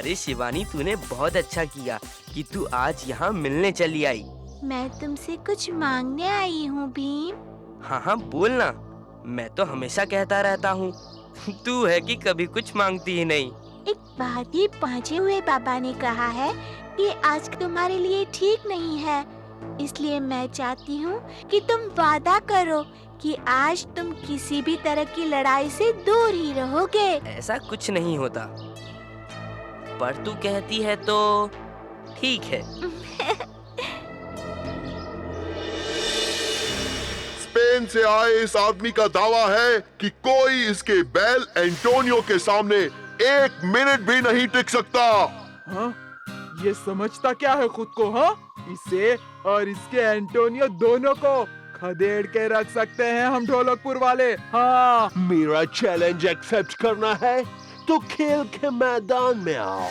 अरे शिवानी, तूने बहुत अच्छा किया कि तू आज यहाँ मिलने चली आई। मैं तुमसे कुछ मांगने आई हूँ भीम। हाँ हाँ बोल ना, मैं तो हमेशा कहता रहता हूँ। तू है कि कभी कुछ मांगती ही नहीं। एक बात ही पहुँचे हुए बाबा ने कहा है कि आज तुम्हारे लिए ठीक नहीं है, इसलिए मैं चाहती हूँ कि तुम वादा करो कि आज तुम किसी भी तरह की लड़ाई से दूर ही रहोगे। ऐसा कुछ नहीं होता, पर तू कहती है तो ठीक है। स्पेन से आए इस आदमी का दावा है कि कोई इसके बैल एंटोनियो के सामने 1 मिनट भी नहीं टिक सकता। हाँ? ये समझता क्या है खुद को? हाँ, इसे और इसके एंटोनियो दोनों को खदेड़ के रख सकते हैं हम ढोलकपुर वाले। हाँ, मेरा चैलेंज एक्सेप्ट करना है तो खेल के मैदान में आओ।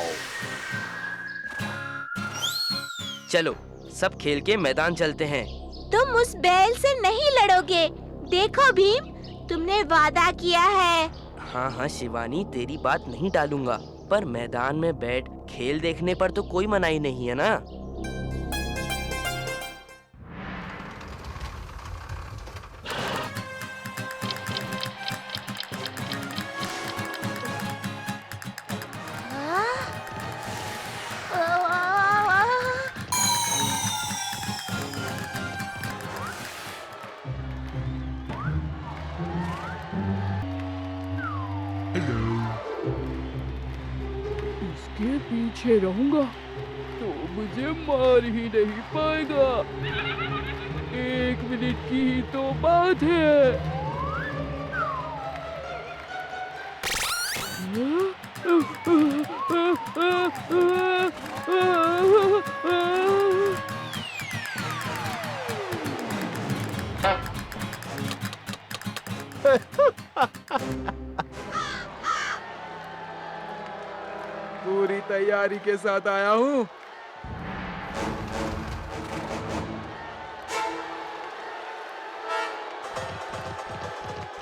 चलो सब खेल के मैदान चलते हैं। तुम उस बैल से नहीं लड़ोगे। देखो भीम, तुमने वादा किया है। हाँ हाँ शिवानी, तेरी बात नहीं टालूंगा, पर मैदान में बैठ खेल देखने पर तो कोई मनाही नहीं है ना। इसके पीछे रहूंगा तो मुझे मार ही नहीं पाएगा। 1 मिनट की ही तो बात है। पूरी तैयारी के साथ आया हूँ।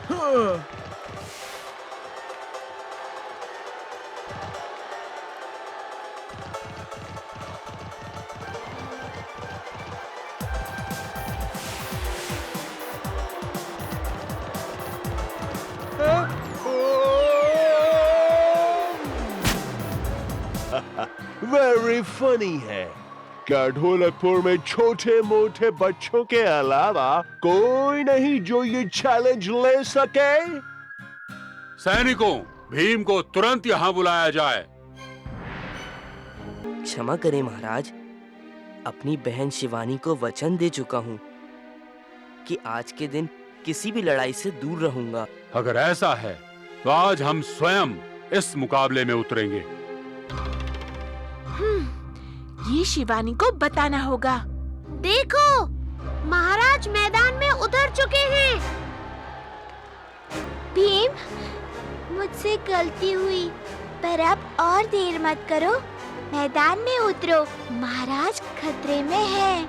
हाँ। वेरी फनी है। क्या ढोलकपुर में छोटे मोटे बच्चों के अलावा कोई नहीं जो ये चैलेंज ले सके? सैनिकों, भीम को तुरंत यहाँ बुलाया जाए। क्षमा करें महाराज, अपनी बहन शिवानी को वचन दे चुका हूँ कि आज के दिन किसी भी लड़ाई से दूर रहूंगा। अगर ऐसा है तो आज हम स्वयं इस मुकाबले में उतरेंगे। ये शिवानी को बताना होगा। देखो, महाराज मैदान में उतर चुके हैं। भीम, मुझसे गलती हुई, पर अब और देर मत करो, मैदान में उतरो, महाराज खतरे में हैं।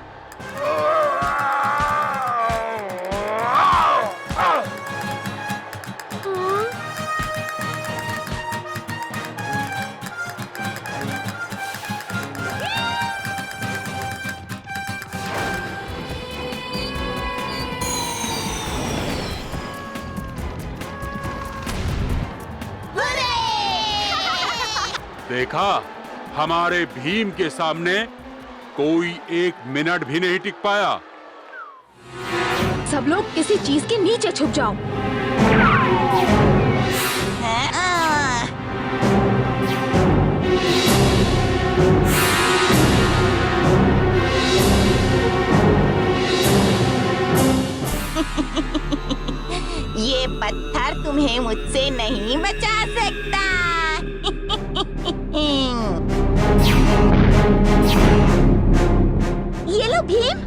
देखा, हमारे भीम के सामने कोई 1 मिनट भी नहीं टिक पाया। सब लोग किसी चीज के नीचे छुप जाओ। ये पत्थर तुम्हें मुझसे नहीं बचा सकता। ये लो भीम।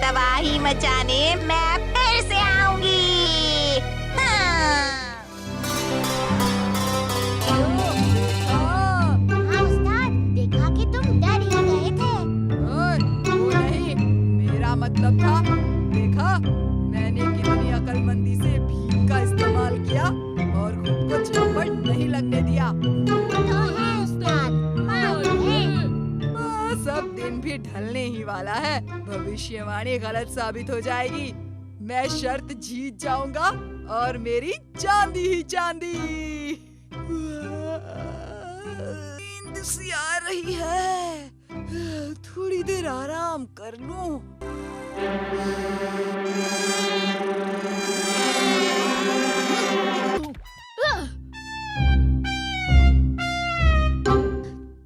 तबाही मचाने मैं फिर से आऊंगी। हाँ। हाँ उस्ताद, देखा कि तुम डर ही गए थे। वो नहीं, मेरा मतलब था, देखा मैंने कितनी अकलमंदी से भीम का इस्तेमाल किया और खुद को झपट नहीं लगने दिया। तो है उस्ताद, हाँ है। बस अब दिन भी ढलने ही वाला है, भविष्यवाणी गलत साबित हो जाएगी। मैं शर्त जीत जाऊंगा और मेरी चांदी ही चांदी। नींद सी आ रही है, थोड़ी देर आराम कर लूं।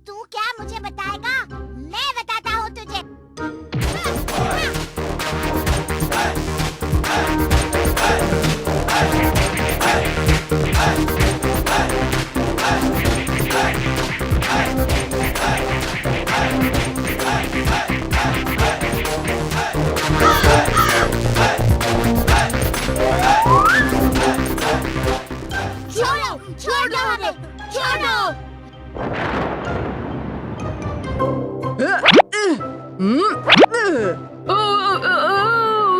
तू क्या मुझे बताएगा? मैं बताता हूँ तुझे। छोड़ो, छोड़ दो हमें, छोड़ो।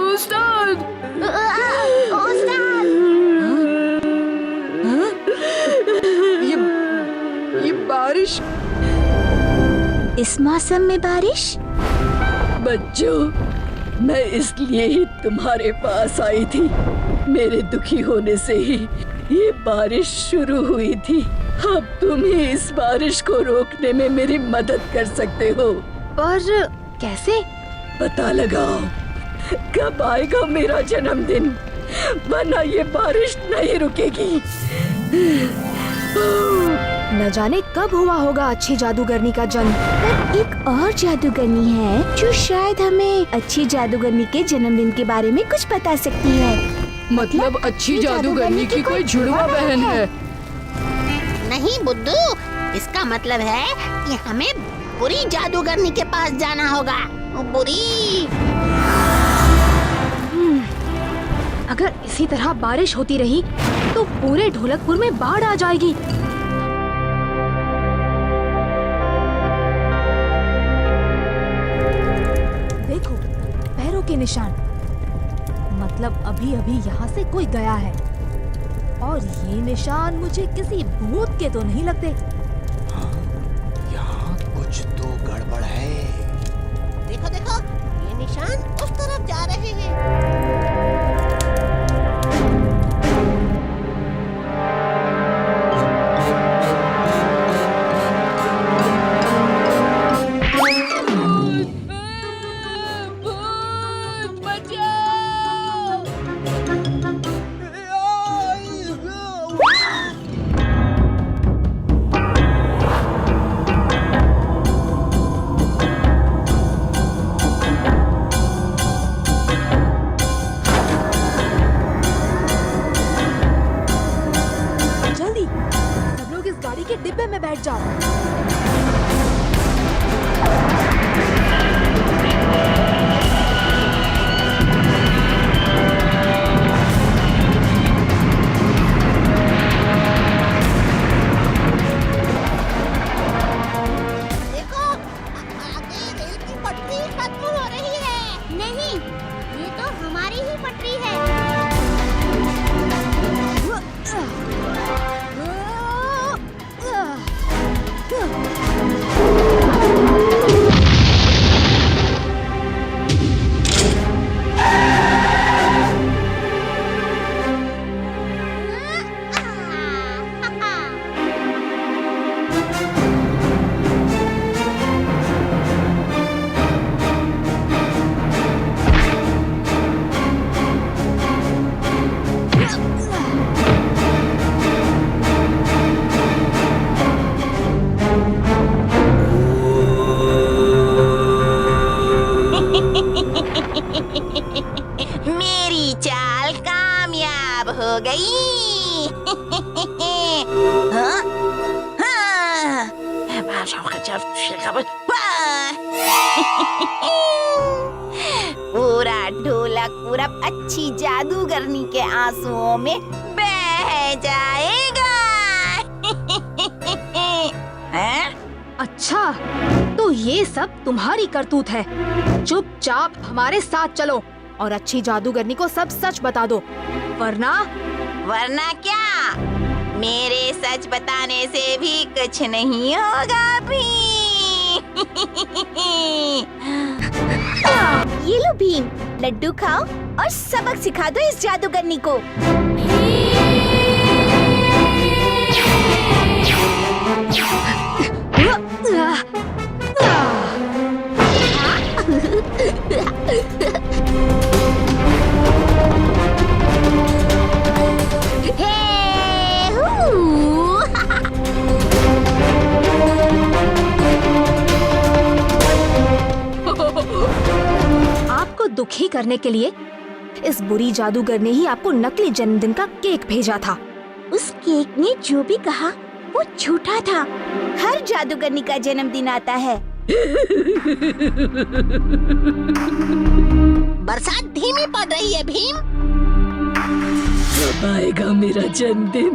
उस्ताद! ये बारिश। इस मौसम में बारिश? बच्चों, मैं इसलिए ही तुम्हारे पास आई थी। मेरे दुखी होने से ही ये बारिश शुरू हुई थी। अब तुम ही इस बारिश को रोकने में मेरी मदद कर सकते हो। पर कैसे? पता लगाओ कब आएगा मेरा जन्मदिन, वरना ये बारिश नहीं रुकेगी। न जाने कब हुआ होगा अच्छी जादूगरनी का जन्म। पर एक और जादूगरनी है जो शायद हमें अच्छी जादूगरनी के जन्मदिन के बारे में कुछ बता सकती है। मतलब अच्छी जादूगरनी की कोई जुड़वा बहन है? नहीं बुद्धू, इसका मतलब है कि हमें बुरी जादूगरनी के पास जाना होगा। बुरी। अगर इसी तरह बारिश होती रही तो पूरे ढोलकपुर में बाढ़ आ जाएगी। देखो, पैरों के निशान। मतलब अभी अभी यहाँ से कोई गया है। और ये निशान मुझे किसी भूत के तो नहीं लगते। यहाँ कुछ तो गड़बड़ है। देखो देखो, ये निशान उस तरफ जा रहे हैं। जल्दी, सब लोग इस गाड़ी के डिब्बे में बैठ जाओ। देखो, आगे रेल की पटरी खत्म हो रही है। नहीं, ये तो हमारी ही पटरी है। मेरी चाल कामयाब हो गई। हाँ? हाँ। पूरा ढोलकपुर अब अच्छी जादूगरनी के आंसुओं में बह जाएगा। हैं? अच्छा, तो ये सब तुम्हारी करतूत है। चुपचाप हमारे साथ चलो और अच्छी जादूगरनी को सब सच बता दो, वरना वरना क्या? मेरे सच बताने से भी कुछ नहीं होगा भीम। ये लो भीम, लड्डू खाओ और सबक सिखा दो इस जादूगरनी को। आपको दुखी करने के लिए इस बुरी जादूगर ने ही आपको नकली जन्मदिन का केक भेजा था। उस केक ने जो भी कहा वो झूठा था। हर जादूगरनी का जन्मदिन आता है। बरसात धीमी पड़ रही है भीम। कब आएगा मेरा जन्मदिन?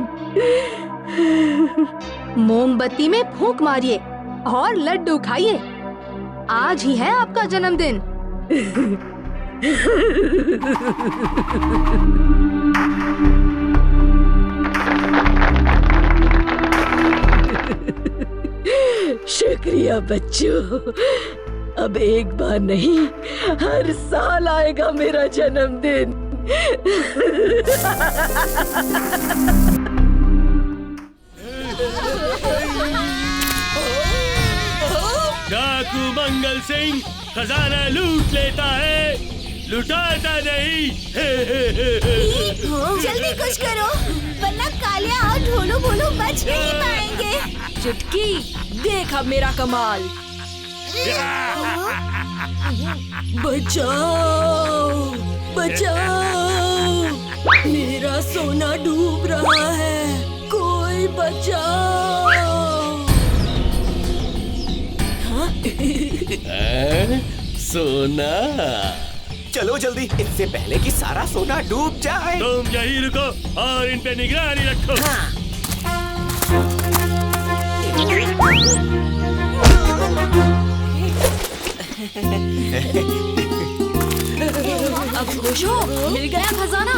मोमबत्ती में फूंक मारिए और लड्डू खाइए। आज ही है आपका जन्मदिन। शुक्रिया बच्चों। अब एक बार नहीं, हर साल आएगा मेरा जन्मदिन। डाकू मंगल सिंह खजाना लूट लेता है, लुटाता नहीं। जल्दी कुछ करो वरना कालिया और ढोलू भोलू बच नहीं पाएंगे। चुटकी, देख अब मेरा कमाल। बचाओ, बचाओ, मेरा सोना डूब रहा है, कोई बचाओ। सोना, चलो जल्दी, इससे पहले कि सारा सोना डूब जाए। तुम यहीं रुको और इन पे निगरानी रखो। अब खुश हो, मिल गया खजाना।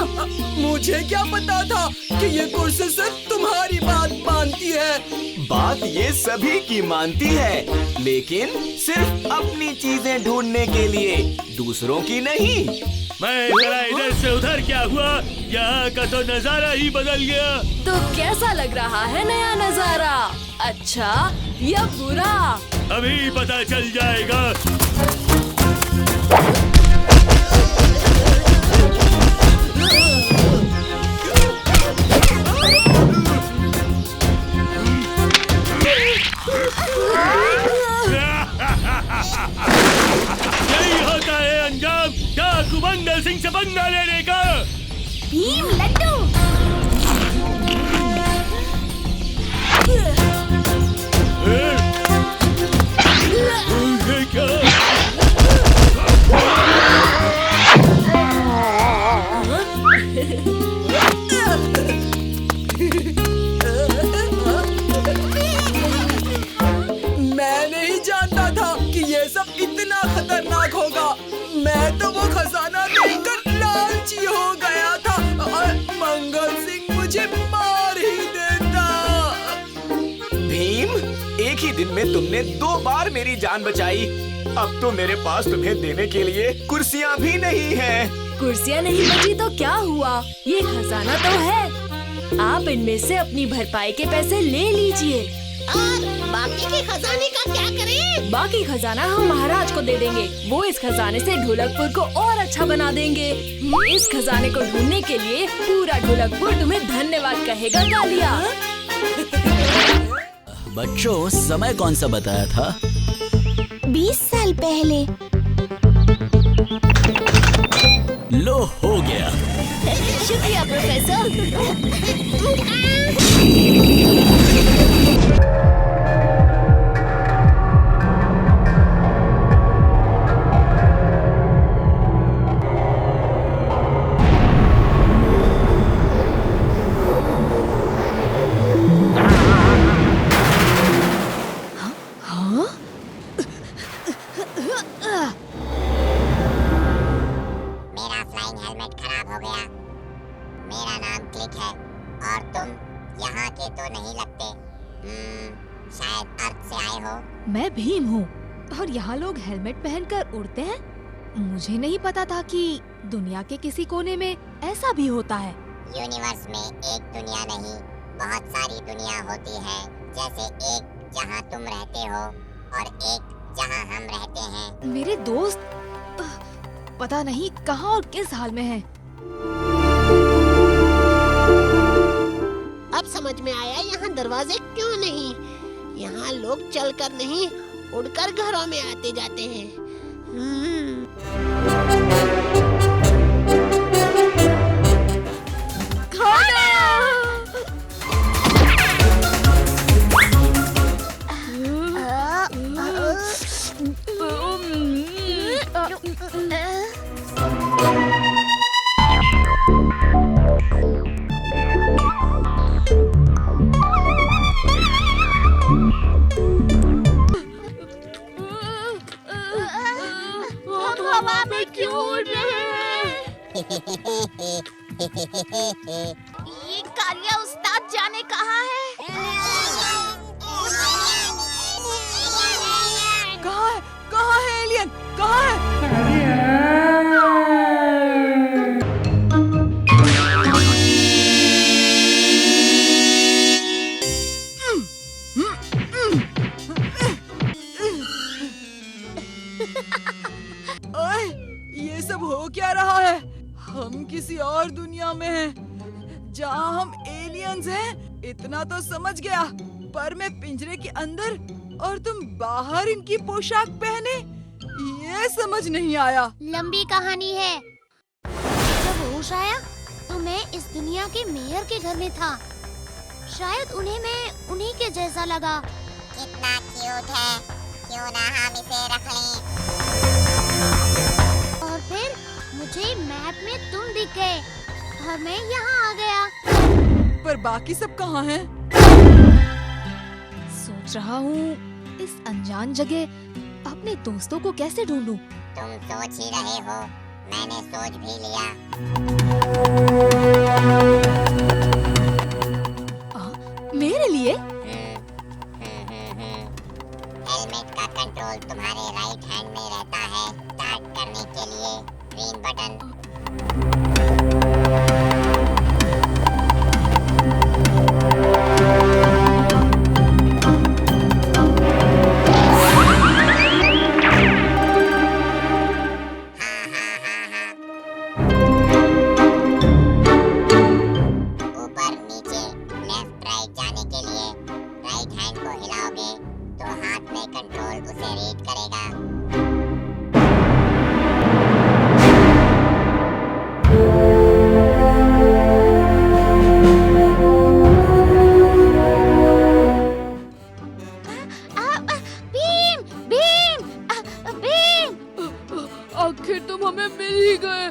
मुझे क्या पता था कि ये कुर्सी सिर्फ तुम्हारी बात मानती है। बात ये सभी की मानती है, लेकिन सिर्फ अपनी चीजें ढूंढने के लिए, दूसरों की नहीं। मैं जरा इधर से उधर क्या हुआ, यहाँ का तो नजारा ही बदल गया। तो कैसा लग रहा है नया नजारा? अच्छा या बुरा? अभी पता चल जाएगा। यही होता है अंजाम डाकू मंगल सिंह से बदला लेने का। भीम, लड्डू। ये क्या? मैं नहीं जानता था कि ये सब इतना खतरनाक होगा। मैं तो वो खजाना देखकर लालची हो गया था और मंगल सिंह मुझे मार ही देता। भीम, एक ही दिन में तुमने 2 बार मेरी जान बचाई। अब तो मेरे पास तुम्हें देने के लिए कुर्सियाँ भी नहीं हैं। कुर्सियाँ नहीं बची तो क्या हुआ, ये खजाना तो है। आप इनमें से अपनी भरपाई के पैसे ले लीजिए। और बाकी के खजाने का क्या करें? बाकी खजाना हम महाराज को दे देंगे। वो इस खजाने से ढोलकपुर को और अच्छा बना देंगे। इस खजाने को ढूंढने के लिए पूरा ढोलकपुर तुम्हें धन्यवाद कहेगा कालिया। बच्चों, समय कौन सा बताया था? 20 साल पहले। लो, हो गया। शुक्रिया प्रोफेसर। फ्लाइंग हेलमेट खराब हो गया। मेरा नाम क्लिक है और तुम यहाँ के तो नहीं लगते। शायद अर्थ से आए हो। मैं भीम हूँ और यहाँ लोग हेलमेट पहनकर उड़ते हैं। मुझे नहीं पता था कि दुनिया के किसी कोने में ऐसा भी होता है। यूनिवर्स में एक दुनिया नहीं, बहुत सारी दुनिया होती है। जैसे एक जहाँ तुम रहते हो और एक जहाँ हम रहते हैं। मेरे दोस्त पता नहीं कहाँ और किस हाल में हैं। अब समझ में आया यहाँ दरवाजे क्यों नहीं। यहाँ लोग चलकर नहीं, उड़कर घरों में आते जाते हैं। हवा में क्यों उड़ रहे हैं? ये कालिया उस्ताद जाने कहाँ है? कहाँ है एलियन? कहाँ है? ओए, ये सब हो क्या रहा है? हम किसी और दुनिया में हैं, जहाँ हम एलियंस हैं। इतना तो समझ गया, पर मैं पिंजरे के अंदर और तुम बाहर इनकी पोशाक पहने, ये समझ नहीं आया। लंबी कहानी है। जब होश आया तो मैं इस दुनिया के मेयर के घर में था। शायद उन्हें मैं उन्हीं के जैसा लगा। कितना क्यूट है, क्यों ना हम इसे रख लें। और फिर मुझे मैप में तुम दिख गए और मैं यहाँ आ गया। पर बाकी सब कहाँ हैं? सोच रहा हूँ इस अनजान जगह अपने दोस्तों को कैसे ढूंढूं। तुम सोच ही रहे हो, मैंने सोच भी लिया। मेरे लिए? हेलमेट का कंट्रोल तुम्हारे राइट हैंड में रहता है। स्टार्ट करने के लिए ग्रीन बटन। आखिर तुम हमें मिल ही गए।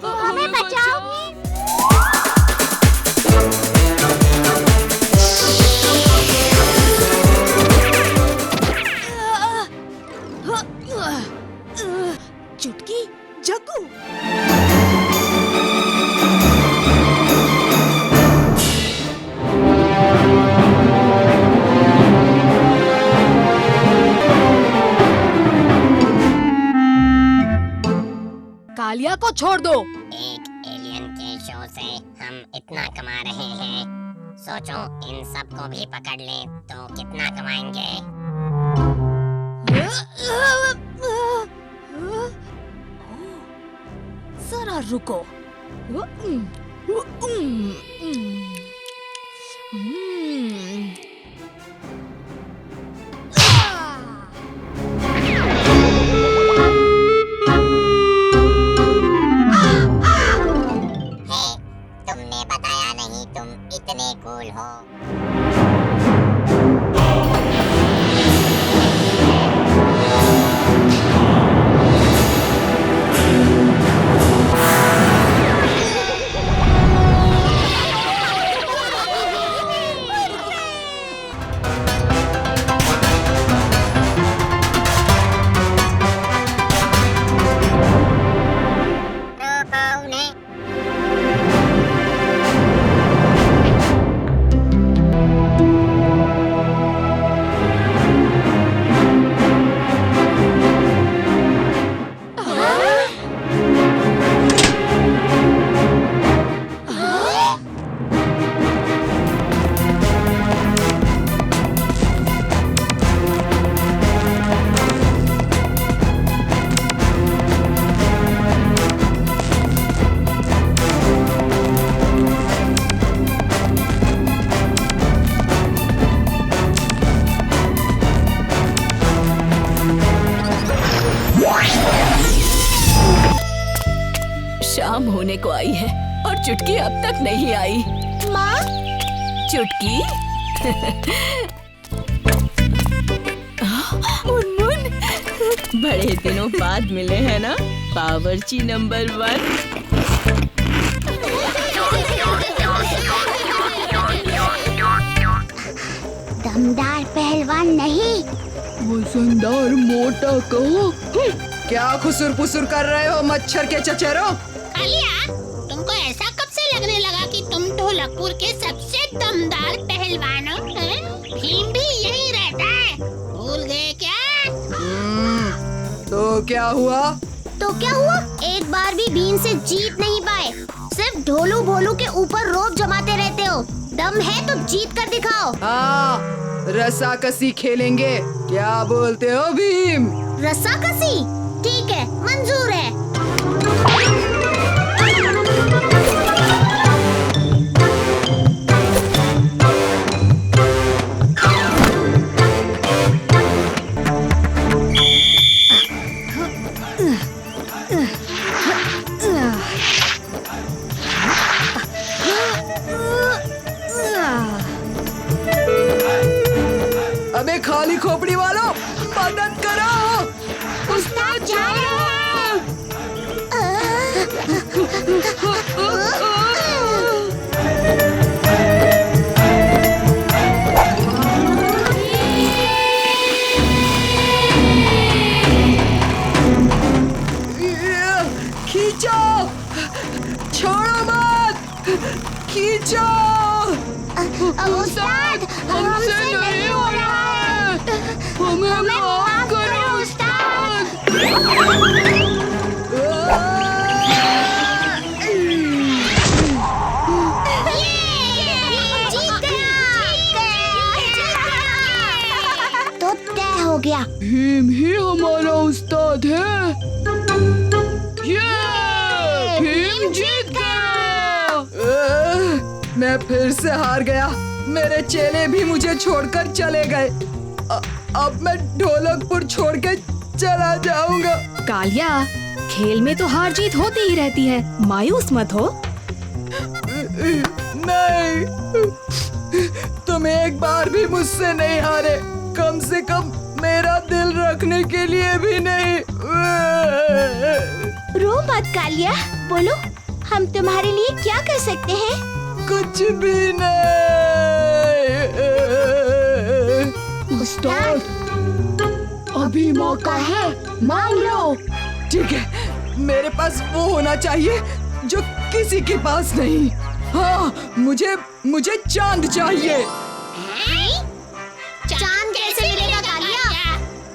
हमें बचाओगे? चुटकी जग्गू। कालिया को छोड़ दो। एक एलियन के शो से हम इतना कमा रहे हैं, सोचो इन सबको भी पकड़ लें तो कितना कमाएंगे। जरा रुको। तुमने बताया नहीं तुम इतने कूल हो। शाम होने को आई है और चुटकी अब तक नहीं आई। माँ, चुटकी मुनमुन, बड़े दिनों बाद मिले हैं ना बावर्ची नंबर 1। दमदार पहलवान नहीं, वजनदार मोटा कहो। क्या खुसुर पुसुर कर रहे हो मच्छर के चचेरों? कालिया, तुमको ऐसा कब से लगने लगा कि तुम ढोलकपुर के सबसे दमदार पहलवान हो? भीम भी यही रहता है, भूल गए क्या? तो क्या हुआ? एक बार भी भीम से जीत नहीं पाए। सिर्फ ढोलू भोलू के ऊपर रोब जमाते रहते हो। दम है तो जीत कर दिखाओ। हाँ, रस्साकसी खेलेंगे, क्या बोलते हो भीम? रस्साकसी? ठीक है, मंजूर है। अबे खाली खोपड़ी वालों, मदद करो। उस्ताद जा रहे हैं। खींचो, छोड़ो मत, खींचो। उस्ताद, हमसे नहीं हो रहा है। हमें माफ करो उस्ताद। तो तय हो गया, भीम ही हमारा उस्ताद है। ये भीम जीत गया। मैं फिर से हार गया। मेरे चेले भी मुझे छोड़कर चले गए। अब मैं ढोलकपुर छोड़ के चला जाऊंगा। कालिया, खेल में तो हार जीत होती ही रहती है, मायूस मत हो। नहीं, तुम एक बार भी मुझसे नहीं हारे, कम से कम मेरा दिल रखने के लिए भी नहीं। रो मत कालिया, बोलो हम तुम्हारे लिए क्या कर सकते हैं? कुछ भी नहीं। उस्ताद, अभी मौका है, मांग लो। ठीक है, मेरे पास वो होना चाहिए जो किसी के पास नहीं। हाँ, मुझे चांद चाहिए। चांद कैसे मिलेगा कालिया?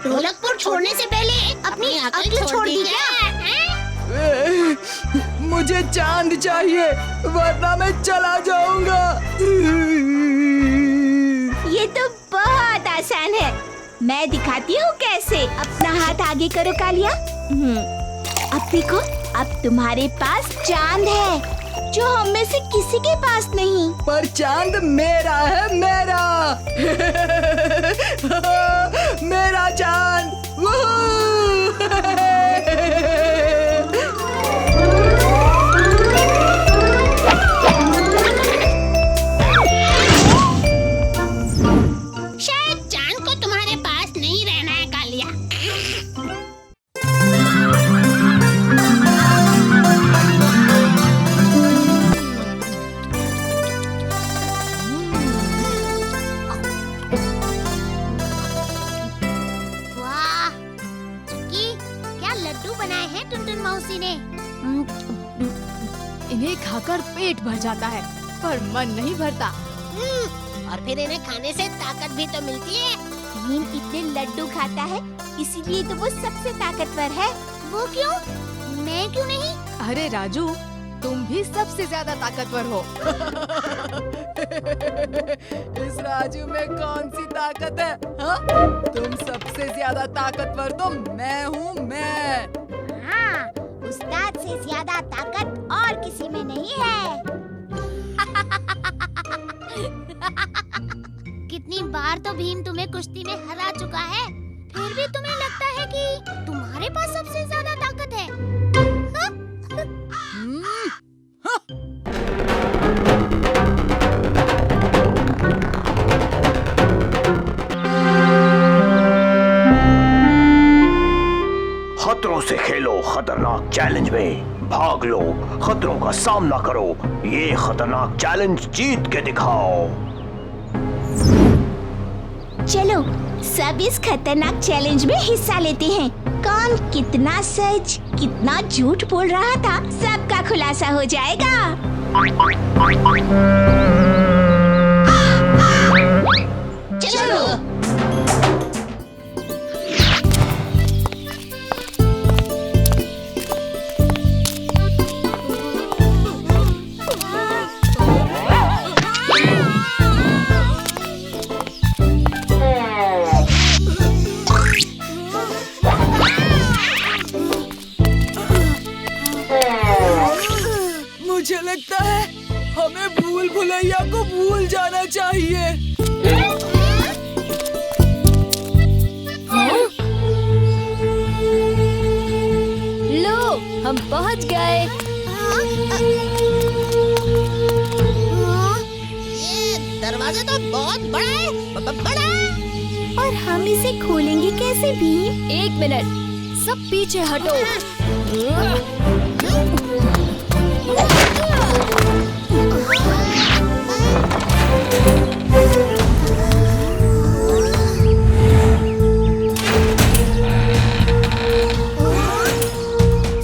ढोलकपुर छोड़ने से पहले अपनी अक्ल छोड़ दी क्या? मुझे चांद चाहिए, वरना मैं चला जाऊंगा। ये तो बहुत आसान है, मैं दिखाती हूँ कैसे। अपना हाथ आगे करो कालिया। अब देखो, अब तुम्हारे पास चांद है जो हम में से किसी के पास नहीं। पर चांद मेरा है, मेरा। मेरा चांद। शायद चांद को तुम्हारे पास नहीं रहना है कालिया। वाह, चुटकी, क्या लड्डू बनाए हैं टुनटुन मौसी ने। इन्हें खाकर पेट भर जाता है, पर मन नहीं भरता। और फिर इन्हें खाने से ताकत भी तो मिलती है। भीम इतने लड्डू खाता है, इसीलिए तो वो सबसे ताकतवर है। वो क्यों? मैं क्यों नहीं? अरे राजू, तुम भी सबसे ज्यादा ताकतवर हो। इस राजू में कौन सी ताकत है? हाँ? तुम सबसे ज्यादा ताकतवर तो मैं हूँ, मैं। हाँ, उस्ताद से ज्यादा ताकत और किसी में नहीं है। कितनी बार तो भीम तुम्हें कुश्ती में हरा चुका है, फिर भी तुम्हें लगता है कि तुम्हारे पास सबसे ज्यादा ताकत है। से खेलो खतरनाक चैलेंज में, भाग लो, खतरों का सामना करो, ये खतरनाक चैलेंज जीत के दिखाओ। चलो सब इस खतरनाक चैलेंज में हिस्सा लेते हैं। कौन कितना सच कितना झूठ बोल रहा था सबका खुलासा हो जाएगा। चलो मुझे लगता है हमें भूल भुलैया को भूल जाना चाहिए। लो हम पहुंच गए। ये दरवाजा तो बहुत बड़ा है, बड़ा। और हम इसे खोलेंगे कैसे भी? एक मिनट, सब पीछे हटो।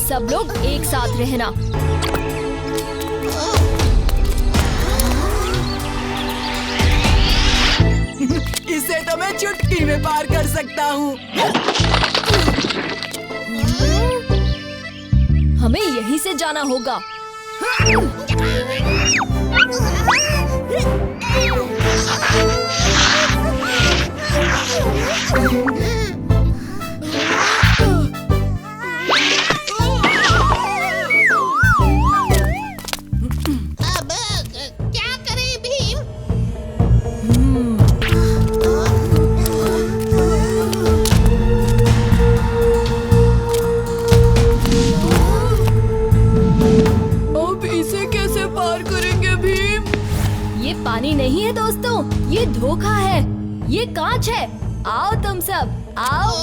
सब लोग एक साथ रहना। इसे तो मैं चुटकी में पार कर सकता हूँ। हमें यहीं से जाना होगा। अब क्या करें भीम? अब इसे कैसे पार करेंगे भीम? ये पानी नहीं है दोस्तों, ये धोखा है, ये कांच है। आओ तुम सब, आओ।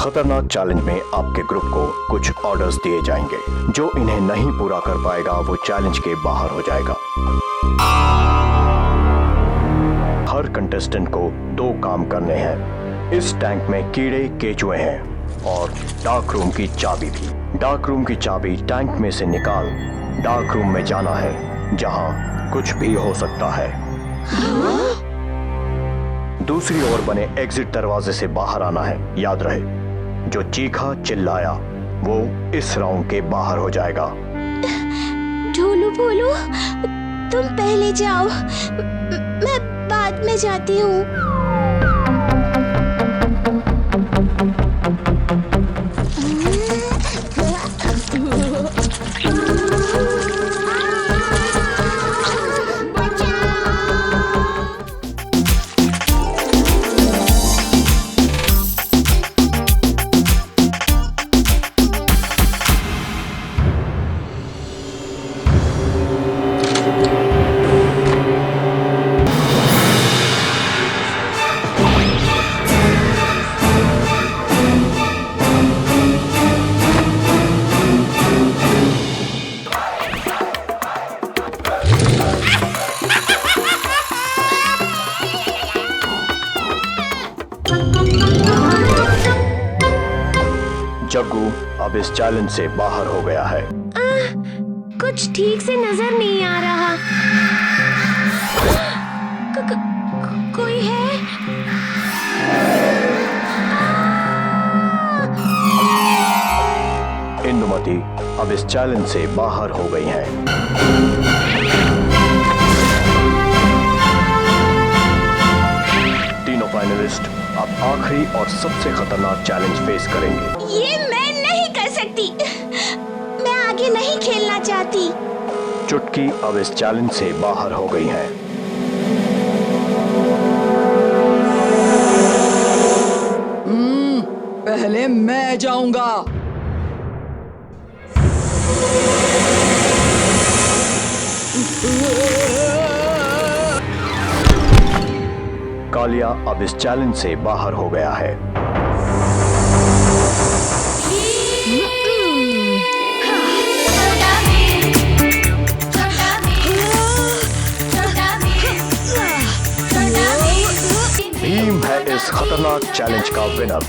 खतरनाक चैलेंज में आपके ग्रुप को कुछ ऑर्डर्स दिए जाएंगे। जो इन्हें नहीं पूरा कर पाएगा वो चैलेंज के बाहर हो जाएगा। हर कंटेस्टेंट को 2 काम करने हैं। इस टैंक में कीड़े केचुए हैं और डार्क रूम की चाबी भी। डार्क रूम की चाबी टैंक में से निकाल डार्क रूम में जाना है जहां कुछ भी हो सकता है। दूसरी ओर बने एग्जिट दरवाजे से बाहर आना है। याद रहे, जो चीखा चिल्लाया वो इस राउंड के बाहर हो जाएगा। ढोलू बोलू, तुम पहले जाओ, मैं बाद में जाती हूँ। जग्गू अब इस चैलेंज से बाहर हो गया है। कुछ ठीक से नजर नहीं आ रहा। कोई है? इंदुमती अब इस चैलेंज से बाहर हो गई हैं। तीनों फाइनलिस्ट अब आखिरी और सबसे खतरनाक चैलेंज फेस करेंगे। ये मैं नहीं कर सकती। मैं आगे नहीं खेलना चाहती। चुटकी अब इस चैलेंज से बाहर हो गई हैं। पहले मैं जाऊंगा। कालिया अब इस चैलेंज से बाहर हो गया है। भीम है इस खतरनाक चैलेंज का विनर।